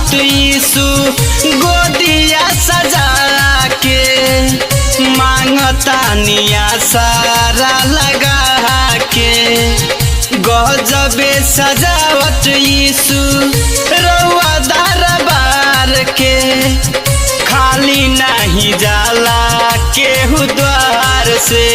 सजावट यीशु गोदिया सजा के मांगता निया सारा लगा के गजबे सजावट यीशु रउआ दरबार के खाली नहीं जाला केहू द्वार से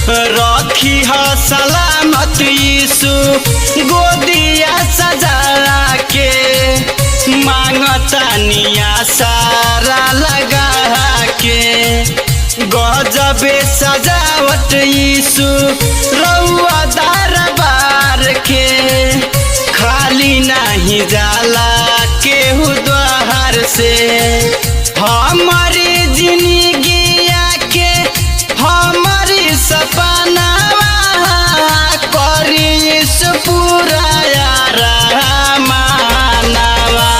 रखी ह सलामत यीशु गोदिया सजा के मांगता निया सारा लगा के गजबे सजावट यीशु रउआ दरबार के खाली नहीं जाला केहू द्वार से हमारी जिंदगिया के हमारी सपनावा करी यीशु पूरा मानवा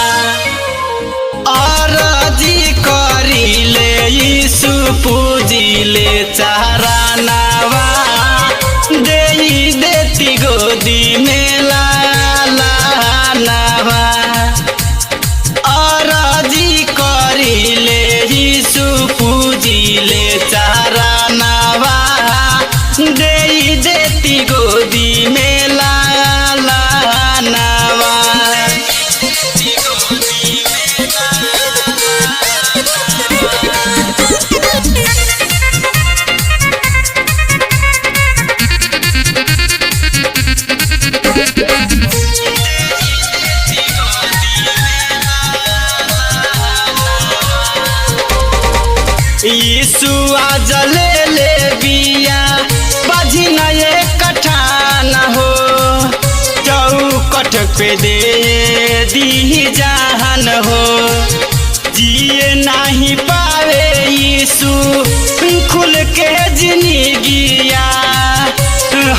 अर्जी करिले यीशु पूजिले चाहरानवा देई देती गोदी में लानवा अर्जी करिले यीशु पूजिले चाहरानवा देई देती गोदी में लानवा यीशु आज ले बिया बाजी नए कठान हो चौकट पे दे दी जान हो जिए नहीं पावे यीशु खुल के जिंदगिया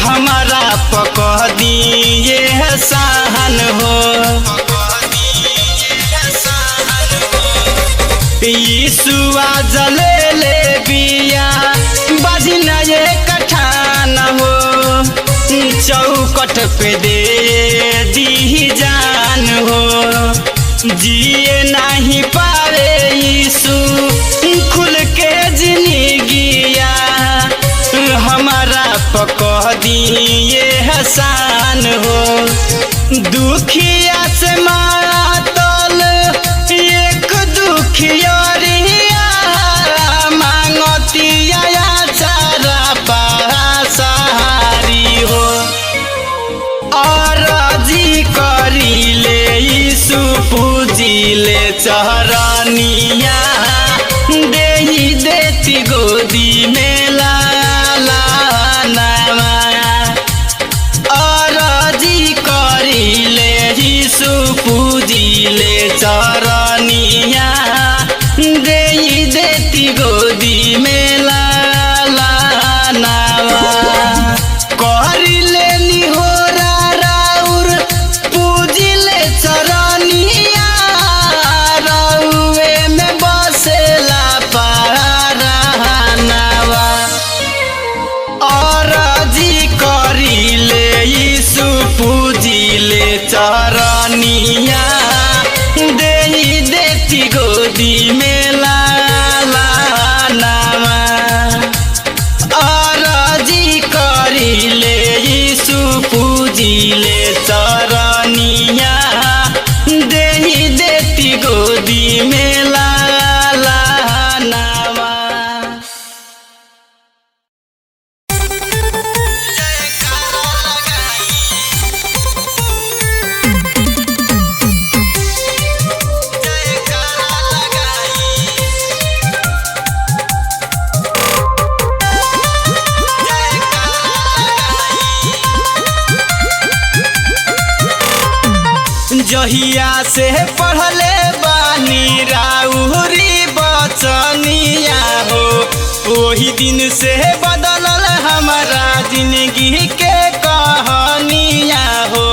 हमारा पकड़ दिए सहन हो यीशु आज ले बिया बाजी नए कठान हो चौकट पे दे दी जान हो जिए नहीं पावे यीशु खुल के जिंदगिया हमारा पकड़ दिए हसान हो दुखिया से मातल एक दुखिया पूजिले चहरानिया देही देती गोदी में लानवा अर्जी करिले यीशु पूजिले चहरानिया देही देती गोदी में लानवा करिले निहोरा राउर पूजिले चरनिया रउए में बसेला पारानवा अर्जी करिले यीशु पूजिले चरनिया देही देती गोदी में लानवा अर्जी करिले यीशु पूजिले चरनिया देही देती गोदी में लानवा जहिया से पढ़ले बानी राउरी बचनिया हो वही दिन से बदलल हमारा जिंदगी के कहानिया हो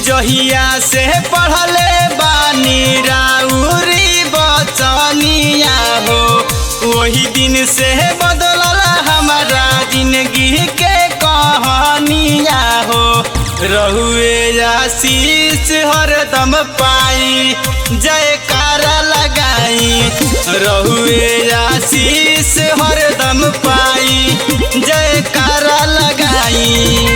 जहिया से पढ़ले बानी राउरी बचनिया हो वही दिन से बदलल हमारा जिंदगी के बचनिया हो रहुए आशीष हरदम पाई जयकारा लगाई रहुए आशीष हरदम पाई जयकारा लगाई।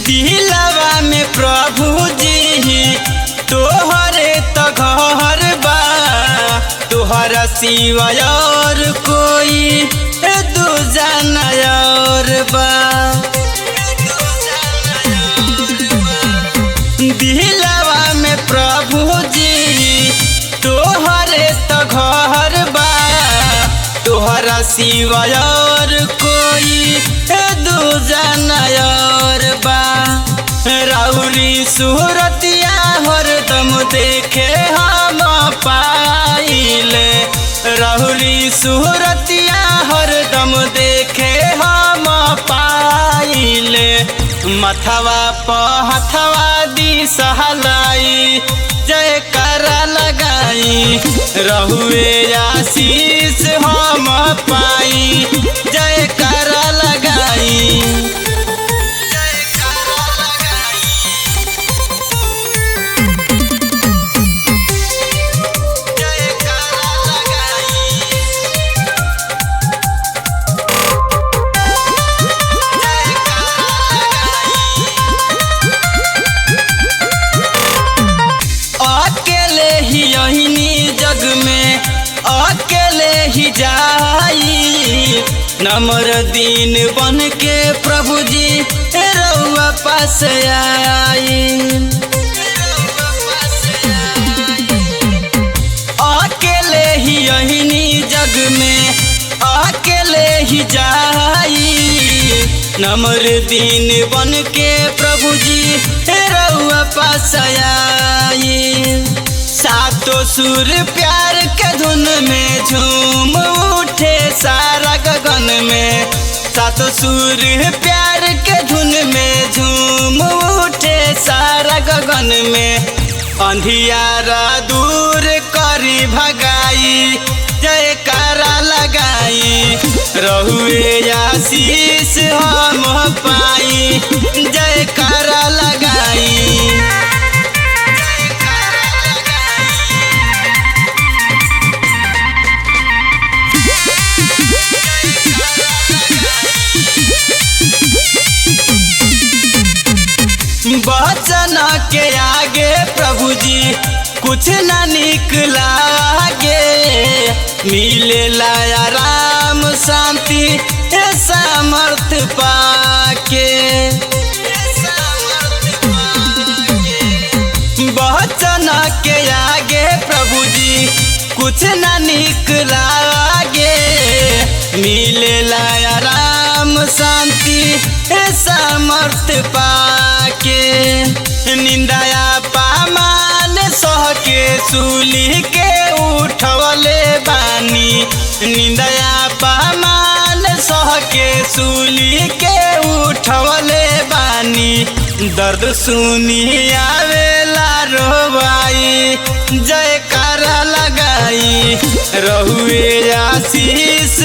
दिलवा में प्रभु जी तोहरे तो घर बा तोहरा सिवा और कोई दूजा और बा। दिलवा में प्रभु जी तोहरे तो घर बा तोहरा सिवा और कोई दूजा और बा। राउरी सूरतिया हरदम देखे हम पाइले राउरी सूरतिया हरदम देखे हम पाइले मथवा पहथवा दी सहलाई जयकारा लगाई रहुए आशीष हम पाई जयकारा लगाई। जग में अकेले ही जाई नमर दीन बन के प्रभु जी रउआ पास आई। अकेले ही यही जग में अकेले ही जाई नमर दीन बन के प्रभु जी रउआ पास आई। सातों सुर प्यार के धुन में झूम उठे सारा गगन में सातों सुर प्यार के धुन में झूम उठे सारा गगन में अंधियारा दूर करी भगाई जयकारा लगाई रहुए आशीष हम पाई जयकारा लगाई। वचन के आगे प्रभु जी कुछ न निकलागे मिलेला आराम शांति सामर्थ पाके। वचन के आगे प्रभु जी कुछ न निकलागे मिलेला आराम शांति सामर्थ पाके। निंदाया पामान सह के सूली के उठवले बानी निंदाया पामान सह के सूली के उठवले बानी दर्द सुनी आवेला रोवाई जयकारा लगाई रहुए आशीष